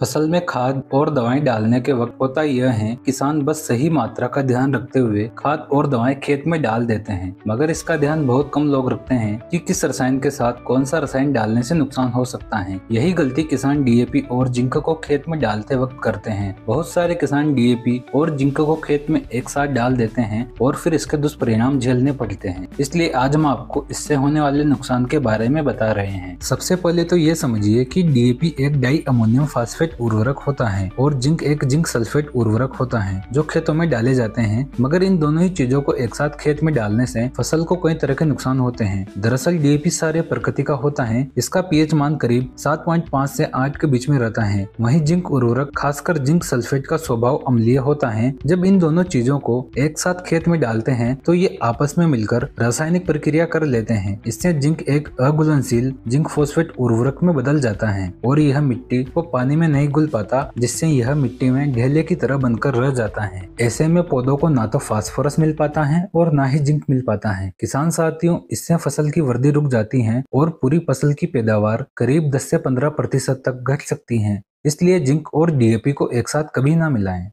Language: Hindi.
फसल में खाद और दवाएं डालने के वक्त होता यह है, किसान बस सही मात्रा का ध्यान रखते हुए खाद और दवाएं खेत में डाल देते हैं, मगर इसका ध्यान बहुत कम लोग रखते हैं कि किस रसायन के साथ कौन सा रसायन डालने से नुकसान हो सकता है। यही गलती किसान डीएपी और जिंक को खेत में डालते वक्त करते हैं। बहुत सारे किसान डीएपी और जिंक को खेत में एक साथ डाल देते हैं और फिर इसके दुष्परिणाम झेलने पड़ते हैं। इसलिए आज हम आपको इससे होने वाले नुकसान के बारे में बता रहे हैं। सबसे पहले तो ये समझिए कि डीएपी एक डाई अमोनियम फास्फेट उर्वरक होता है और जिंक एक जिंक सल्फेट उर्वरक होता है जो खेतों में डाले जाते हैं, मगर इन दोनों ही चीजों को एक साथ खेत में डालने से फसल को कई तरह के नुकसान होते हैं। दरअसल डीएपी सारे प्रकृति का होता है। इसका पीएच मान करीब 7.5 से 8 के बीच में रहता है। वहीं जिंक उर्वरक खासकर जिंक सल्फेट का स्वभाव अम्लीय होता है। जब इन दोनों चीजों को एक साथ खेत में डालते हैं तो ये आपस में मिलकर रासायनिक प्रक्रिया कर लेते हैं। इससे जिंक एक अघुलनशील जिंक फोस्फेट उर्वरक में बदल जाता है और यह मिट्टी को पानी में नहीं घुल पाता, जिससे यह मिट्टी में ढेले की तरह बनकर रह जाता है। ऐसे में पौधों को ना तो फास्फोरस मिल पाता है और ना ही जिंक मिल पाता है। किसान साथियों, इससे फसल की वृद्धि रुक जाती है और पूरी फसल की पैदावार करीब 10 से 15% तक घट सकती है। इसलिए जिंक और डीएपी को एक साथ कभी ना मिलाएं।